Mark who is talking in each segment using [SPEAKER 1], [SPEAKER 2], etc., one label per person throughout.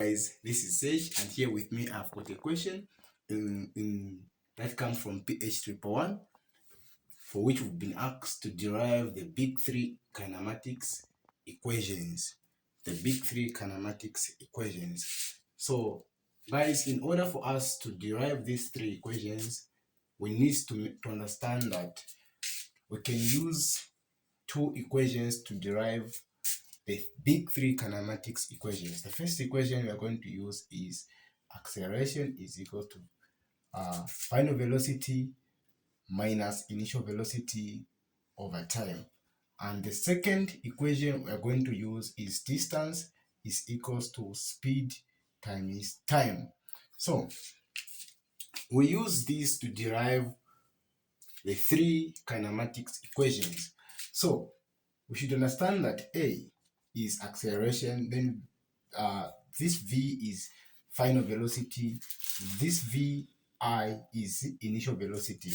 [SPEAKER 1] Guys, this is Sage, and here with me I've got a question that comes from PH 111, for which we've been asked to derive the big three kinematics equations. The big three kinematics equations. So, guys, in order for us to derive these three equations, we need to understand that we can use two equations to derive the big three kinematics equations. The first equation we are going to use is acceleration is equal to final velocity minus initial velocity over time. And the second equation we are going to use is distance is equals to speed times time. So we use this to derive the three kinematics equations. So we should understand that A is acceleration, then this V is final velocity, this VI is initial velocity,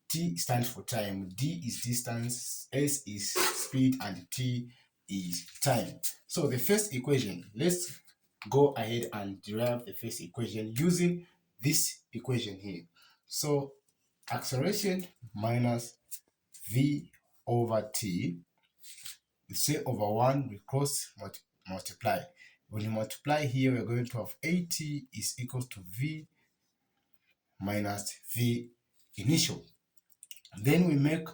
[SPEAKER 1] T stands for time, D is distance, S is speed, and T is time. So the first equation, let's go ahead and derive the first equation using this equation here. So acceleration minus V over T, we say over 1, we cross multiply. When you multiply here, we're going to have AT is equal to V minus V initial. Then we make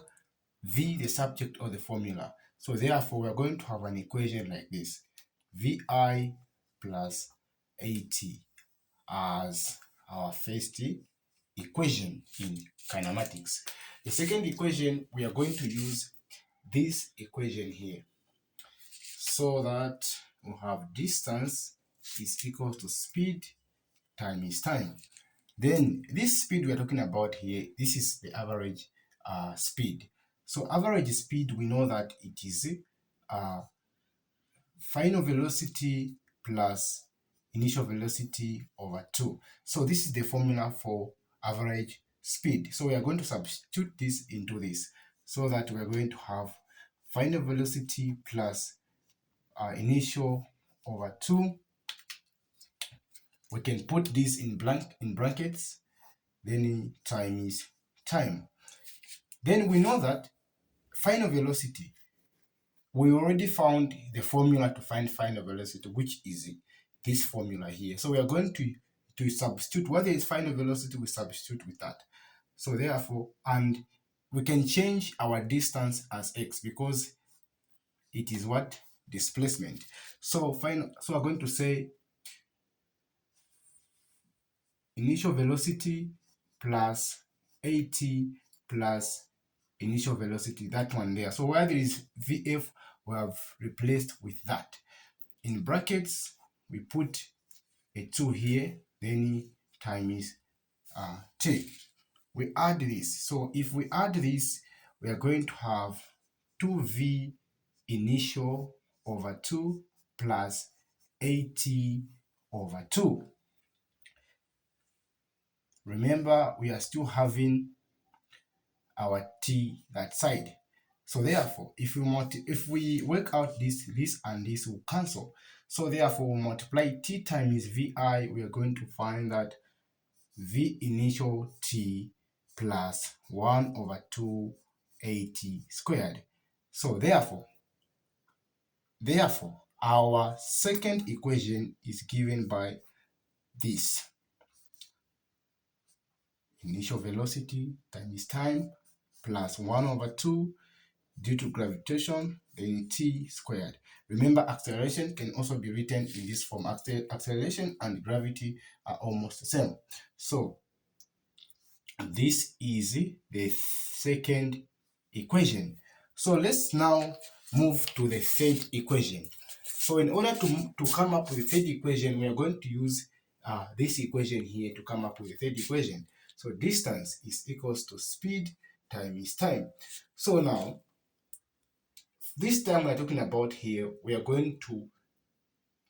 [SPEAKER 1] V the subject of the formula. So therefore, we're going to have an equation like this. VI plus AT as our first equation in kinematics. The second equation, we are going to use this equation here, so that we have distance is equal to speed times time. Then this speed we are talking about here, this is the average speed. So average speed, we know that it is final velocity plus initial velocity over 2. So this is the formula for average speed. So we are going to substitute this into this, so that we are going to have final velocity plus initial over 2. We can put this in brackets, then times time. Then we know that final velocity, we already found the formula to find final velocity, which is this formula here. So we are going to substitute whether it's final velocity, we substitute with that. So therefore, and we can change our distance as x because it is what? Displacement. So we're going to say initial velocity plus AT plus initial velocity, that one there. So where there is VF, we have replaced with that. In brackets, we put a 2 here, then times T. We add this. So if we add this, we are going to have 2V initial over 2 plus AT over 2. Remember, we are still having our T that side. So therefore, if we work out this and this will cancel. So therefore, we multiply T times VI, we are going to find that V initial T plus 1 over 2 AT squared. So therefore, our second equation is given by this. Initial velocity times time plus 1 over 2 due to gravitation, then T squared. Remember, acceleration can also be written in this form. Acceleration and gravity are almost the same. So this is the second equation. So let's now move to the third equation. So in order to come up with the third equation, we are going to use this equation here to come up with the third equation. So distance is equals to speed times time. So now, this time we're talking about here, we are going to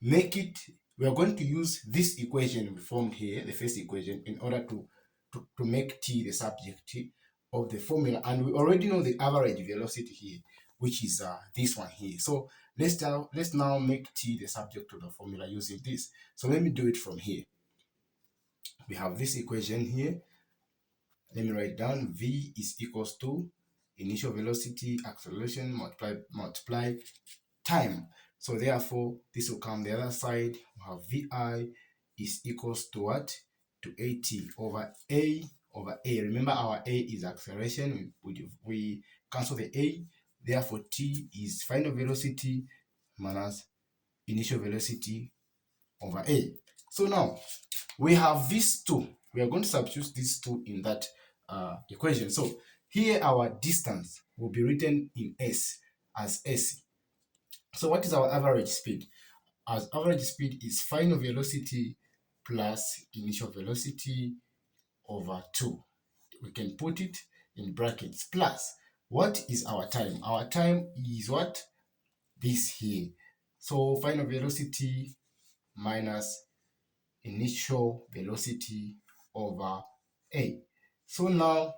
[SPEAKER 1] use this equation we formed here, the first equation, in order to make T the subject of the formula. And we already know the average velocity here, which is this one here. So let's now make t the subject of the formula using this. So let me do it from here. We have this equation here. Let me write down v is equals to initial velocity acceleration multiply time. So therefore this will come the other side. We have vi is equals to what? To at over a over a. Remember our a is acceleration. We cancel the a. Therefore t is final velocity minus initial velocity over a. So now we have these two. We are going to substitute these two in that equation. So here our distance will be written in s as s. So what is our average speed? Our average speed is final velocity plus initial velocity over 2. We can put it in brackets plus what is our time? Our time is what? This here. So final velocity minus initial velocity over a. So now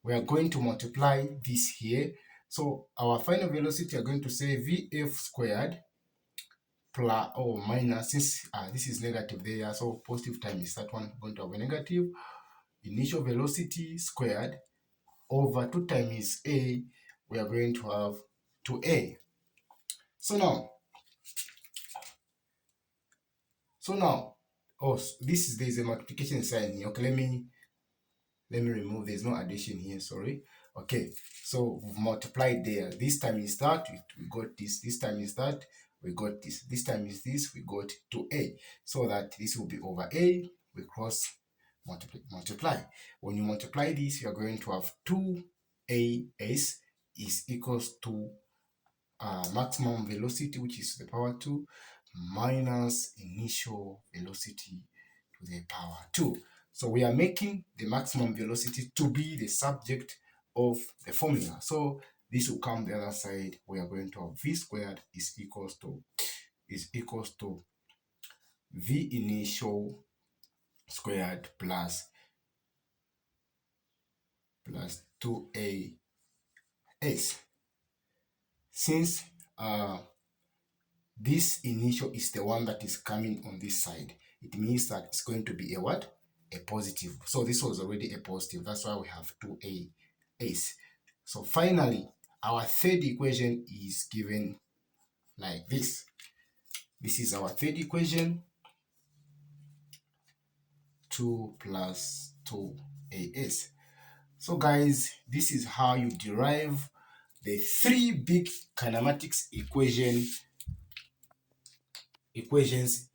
[SPEAKER 1] we are going to multiply this here. So our final velocity are going to say vf squared plus or minus, since this is negative there, so positive times that one, going to have a negative initial velocity squared over 2 times a, we are going to have 2a. So now, oh, there is a multiplication sign here. Okay, let me remove, there's no addition here, sorry. Okay, so we've multiplied there. This time is that, we got this time is that, we got this time is this, we got 2a. So that this will be over a, we cross multiply. When you multiply this, you are going to have 2as is equals to maximum velocity, which is to the power 2, minus initial velocity to the power 2. So we are making the maximum velocity to be the subject of the formula. So this will come the other side. We are going to have v squared is equals to v initial squared plus 2a s. Since this initial is the one that is coming on this side, it means that it's going to be a what? A positive. So this was already a positive. That's why we have 2a s. So finally, our third equation is given like this. This is our third equation. 2 plus 2as. So guys, this is how you derive the 3 big kinematics equations